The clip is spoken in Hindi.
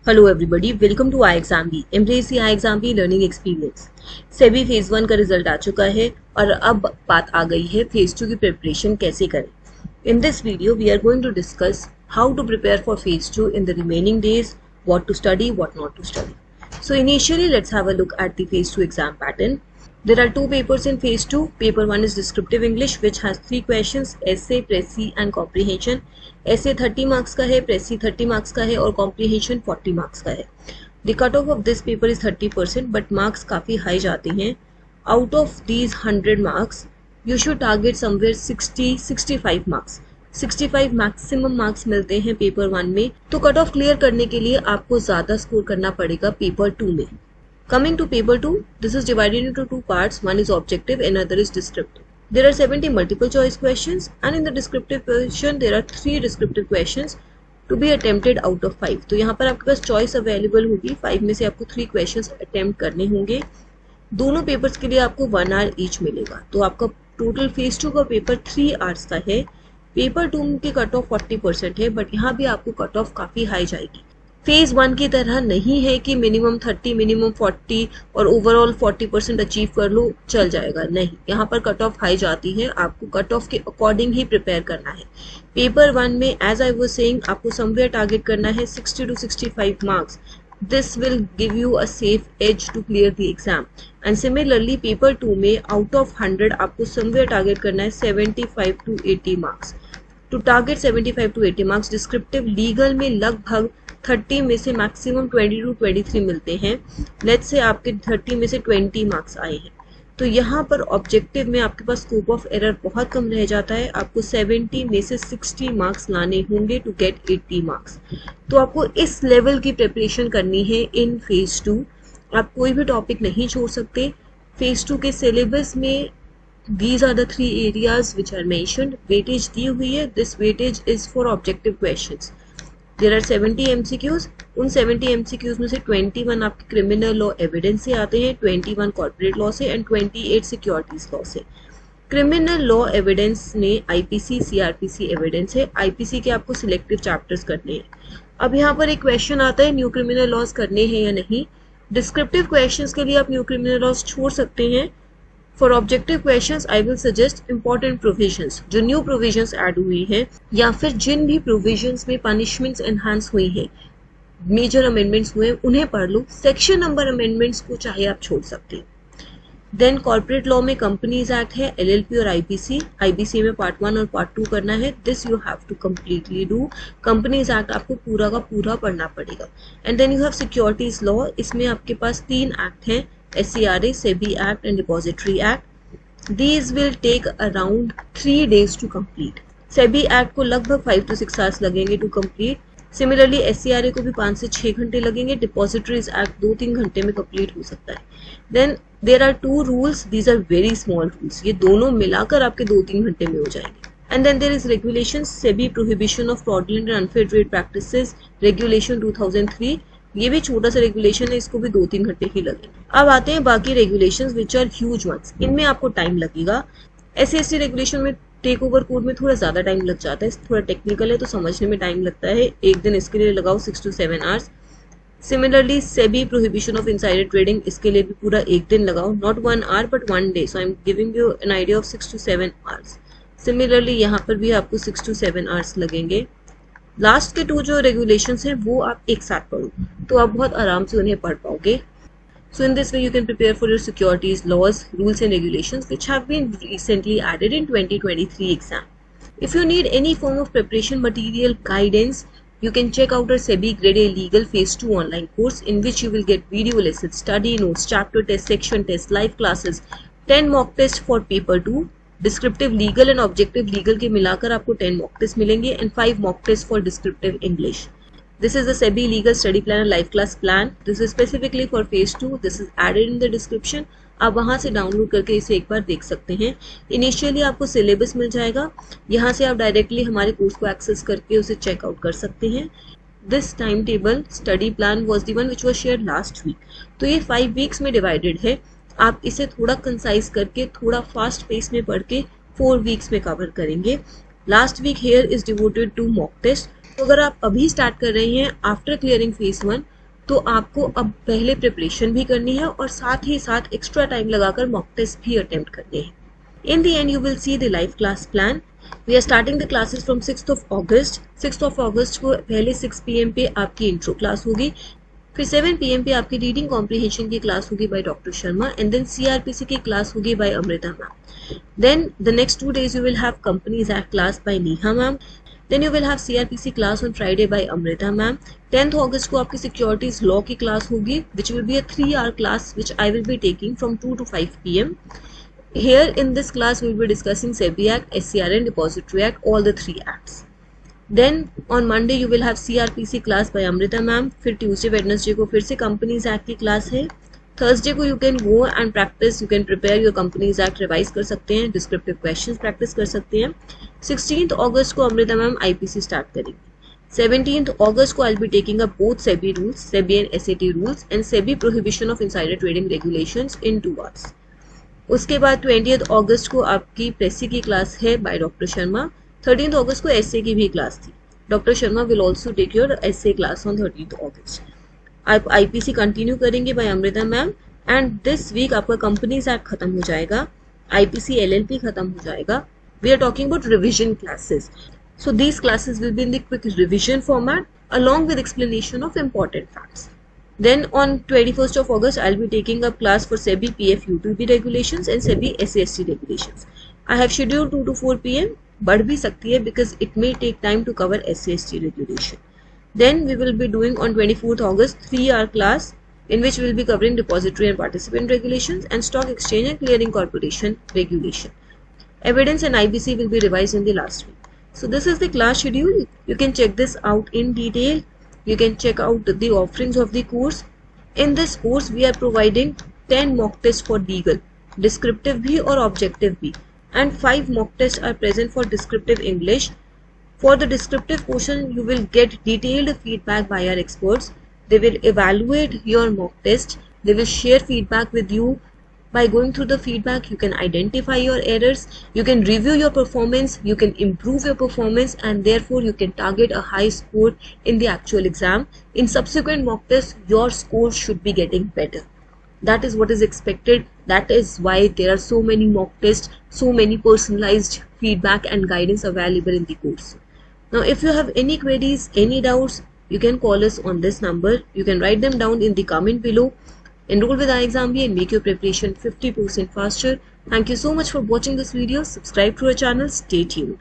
Hello everybody, welcome to iExamBee। Embrace the iExamBee learning experience. SEBI phase 1 का रिजल्ट आ चुका है और अब बात आ गई है फेज 2 की प्रिपरेशन कैसे करें। In this video we are going to discuss how to prepare for phase 2 in the remaining days, what to study, what not to study. So initially let's have a look at the phase 2 exam pattern. There are two papers in phase 2. Paper 1 is descriptive English which has 3 questions: essay, précis and comprehension. Essay 30 marks का है, précis 30 marks का है और comprehension 40 marks का है. The cutoff of this paper is 30% but marks काफ़ी high जाते हैं. Out of these 100 marks, you should target somewhere 60-65 marks. 65 maximum marks मिलते हैं पेपर 1 में, तो कट ऑफ क्लियर करने के लिए आपको ज्यादा स्कोर करना पड़ेगा पेपर 2 में। Coming to paper 2, this is divided into 2 parts, one is objective and other is descriptive. There are 70 multiple choice questions and in the descriptive question there are 3 descriptive questions to be attempted out of 5। तो यहाँ पर आपके पास चॉइस अवेलेबल होगी, 5 में से आपको 3 क्वेश्चंस अटेम्प्ट करने होंगे। दोनों पेपर्स के लिए आपको 1 आवर ईच मिलेगा, तो आपका टोटल फेज 2 का पेपर 3 आवर्स का है। पेपर 2 की कट ऑफ 40% है बट यहाँ भी आपको कट ऑफ काफी हाई जाएगी। फेज 1 की तरह नहीं है कि मिनिमम 30 मिनिमम 40 और ओवरऑल 40% अचीव कर लो चल जाएगा, नहीं, यहाँ पर कट ऑफ हाई जाती है, आपको कट ऑफ के अकॉर्डिंग ही प्रिपेयर करना है। पेपर 1 में एज आई वाज सेइंग आपको समवेयर टारगेट करना है 60 to 65 marks. This will give you a safe edge to clear the exam. And similarly, paper 2 में out of 100 आपको somewhere target करना है 75 to 80 marks. To target 75 to 80 marks, descriptive legal में लगभग 30 में से maximum 20 to 23 मिलते हैं। Let's say आपके 30 में से 20 मार्क्स आए हैं, तो यहाँ पर ऑब्जेक्टिव में आपके पास स्कोप ऑफ एरर बहुत कम रह जाता है। आपको 70 में से 60 मार्क्स लाने होंगे टू गेट 80 मार्क्स। तो आपको इस लेवल की प्रिपरेशन करनी है इन फेज 2। आप कोई भी टॉपिक नहीं छोड़ सकते। फेज 2 के सिलेबस में these are the 3 areas which are mentioned. Weightage दी हुई है, this weightage is for objective questions. There are 70 MCQs. उन 70 MCQs में से 21 आपके क्रिमिनल लॉ एविडेंस से आते हैं, 21 कॉर्पोरेट लॉ से एंड 28 सिक्योरिटीज लॉ से। क्रिमिनल लॉ एविडेंस में आईपीसी सीआरपीसी एविडेंस है, आईपीसी के आपको सिलेक्टिव चैप्टर्स करने हैं। अब यहाँ पर एक क्वेश्चन आता है न्यू क्रिमिनल लॉज करने हैं या नहीं। डिस्क्रिप्टिव क्वेश्चंस के लिए आप न्यू क्रिमिनल लॉज छोड़ सकते हैं। For objective questions I will suggest important provisions, जो न्यू प्रोविजंस ऐड हुई हैं या फिर जिन भी प्रोविजंस में पनिशमेंट्स एनहांस हुई हैं, मेजर अमेंडमेंट्स हुए, उन्हें पढ़ लो। सेक्शन नंबर अमेंडमेंट्स को चाहे आप छोड़ सकते हैं। देन कॉर्पोरेट लॉ में कंपनीज एक्ट है, एलएलपी और आईपीसी। आईपीसी में पार्ट 1 और पार्ट 2 करना है, this you have to completely do. Companies act आपको पूरा का पूरा पढ़ना पड़ेगा। And then you have securities law, इसमें आपके पास 3 एक्ट हैं, SCRA, SEBI Act and Depository Act. These will take around 3 days to complete. SEBI Act को लगभग 5 to 6 hours लगेंगे to complete. Similarly, SCRA को भी 5 से 6 घंटे लगेंगे। Depositories Act 2-3 घंटे में complete हो सकता है। Then there are 2 rules. These are very small rules. ये दोनों मिलाकर आपके 2-3 घंटे में हो जाएंगे। And then there is regulations, SEBI Prohibition of Fraudulent and Unfair Trade Practices, Regulation 2003. ये भी छोटा सा रेगुलेशन है, इसको भी 2-3 घंटे ही लगेंगे। अब आते हैं बाकी regulations which are huge ones, इनमें आपको टाइम लगेगा। SCST रेगुलेशन में टेक ओवर कोड में थोड़ा ज्यादा टाइम लग जाता है, थोड़ा टेक्निकल है तो समझने में टाइम लगता है। एक दिन इसके लिए लगाओ 6 to 7 hours. Similarly SEBI prohibition of insider trading, इसके लिए भी पूरा एक दिन लगाओ, not 1 hour but 1 day, so I am giving you an idea of 6 to 7 hours. Similarly यहाँ पर भी आपको 6 to 7 आवर्स लगेंगे। लास्ट के 2 जो रेगुलेशंस हैं वो आप एक साथ पढ़ो, तो आप बहुत आराम से उन्हें पढ़ पाओगे। So in this way you can prepare for your securities laws, rules and regulations which have been recently added in 2023 exam. If you need any form of preparation material guidance, you can check out our SEBI Grade A Legal Phase 2 online course in which you will get video lessons, study notes, chapter test, section test, live classes, 10 mock tests for paper 2, descriptive legal and objective legal के मिलाकर आपको 10 मॉक टेस्ट मिलेंगे and 5 mock test for descriptive English. This is the SEBI legal study plan live class plan, this is specifically for phase 2, this is added in the description. आप वहां से डाउनलोड करके इसे एक बार देख सकते हैं। इनिशियली आपको सिलेबस मिल जाएगा, यहाँ से आप डायरेक्टली हमारे कोर्स को एक्सेस करके उसे चेकआउट कर सकते हैं। This time table study plan was the one which was share last week, तो ये 5 वीक्स में डिवाइडेड है। आप इसे थोड़ा कंसाइज करके थोड़ा फास्ट पेस में पढ़ के 4 वीक्स में कवर करेंगे। Last week here is devoted to mock test. तो अगर आप अभी स्टार्ट कर रहे हैं आफ्टर क्लियरिंग फेज 1, तो आपको अब पहले प्रिपरेशन भी करनी है और साथ ही साथ एक्स्ट्रा टाइम लगाकर मॉक टेस्ट भी अटेम्प्ट करने हैं. In the end, you will see the live class plan. We are starting the classes from 6th of August. 6th of August को पहले 6 PM पे आपकी इंट्रो क्लास होगी, फिर 7 PM पे आपकी रीडिंग कॉम्प्रिहेंशन की क्लास होगी by doctor Sharma, and then CRPC की क्लास होगी by Amrita ma'am. Then the next 2 days you will have Companies Act class by Neha ma'am. Then you will have CRPC class on Friday by Amrita ma'am. 10th August को आपकी Securities Law की क्लास होगी, which will be a 3-hour class which I will be taking from 2 to 5 PM. Here in this class we will be discussing SEBI Act, SCRN, Depository Act, all the 3 acts. Then on Monday you will have CRPC class by Amrita ma'am. फिर Tuesday, Wednesday को फिर से Companies Act की क्लास है. Thursday को you can go and practice, you can prepare your Companies Act, revise कर सकते हैं, descriptive questions practice कर सकते हैं. 16th August को Amrita ma'am IPC start करेंगे. 17th August को I'll be taking up both SEBI rules, SEBI and SAT rules, and SEBI prohibition of insider trading regulations in 2 hours. उसके बाद 20th अगस्त को आपकी प्रेसी की क्लास है बाय डॉक्टर शर्मा. 13th अगस्त को एसए की भी क्लास थी. Doctor Sharma will also take your SA class on 13th August. आप आईपीसी कंटिन्यू करेंगे by Amrita ma'am, and this week आपका कंपनीज एक्ट खत्म हो जाएगा, आईपीसी एलएलपी खत्म हो जाएगा. We are talking about revision classes. So these classes will be in the quick revision format along with explanation of important facts. Then on 21st of August, I'll be taking up class for SEBI PF UTB regulations and SEBI SAST regulations. I have scheduled 2 to 4 PM, बढ़ भी सकती है because it may take time to cover SAST regulation. Then we will be doing on 24th August 3-hour class in which we will be covering depository and participant regulations and stock exchange and clearing corporation regulation. Evidence and IBC will be revised in the last week. So this is the class schedule. You can check this out in detail. You can check out the offerings of the course. In this course we are providing 10 mock tests for legal, descriptive भी और objective भी, and 5 mock tests are present for descriptive English. For the descriptive portion you will get detailed feedback by our experts. They will evaluate your mock test. They will share feedback with you. By going through the feedback, you can identify your errors, you can review your performance, you can improve your performance, and therefore you can target a high score in the actual exam. In subsequent mock tests, your score should be getting better. That is what is expected. That is why there are so many mock tests, so many personalized feedback and guidance available in the course. Now, if you have any queries, any doubts, you can call us on this number. You can write them down in the comment below. Enroll with iExambee and make your preparation 50% faster. Thank you so much for watching this video. Subscribe to our channel. Stay tuned.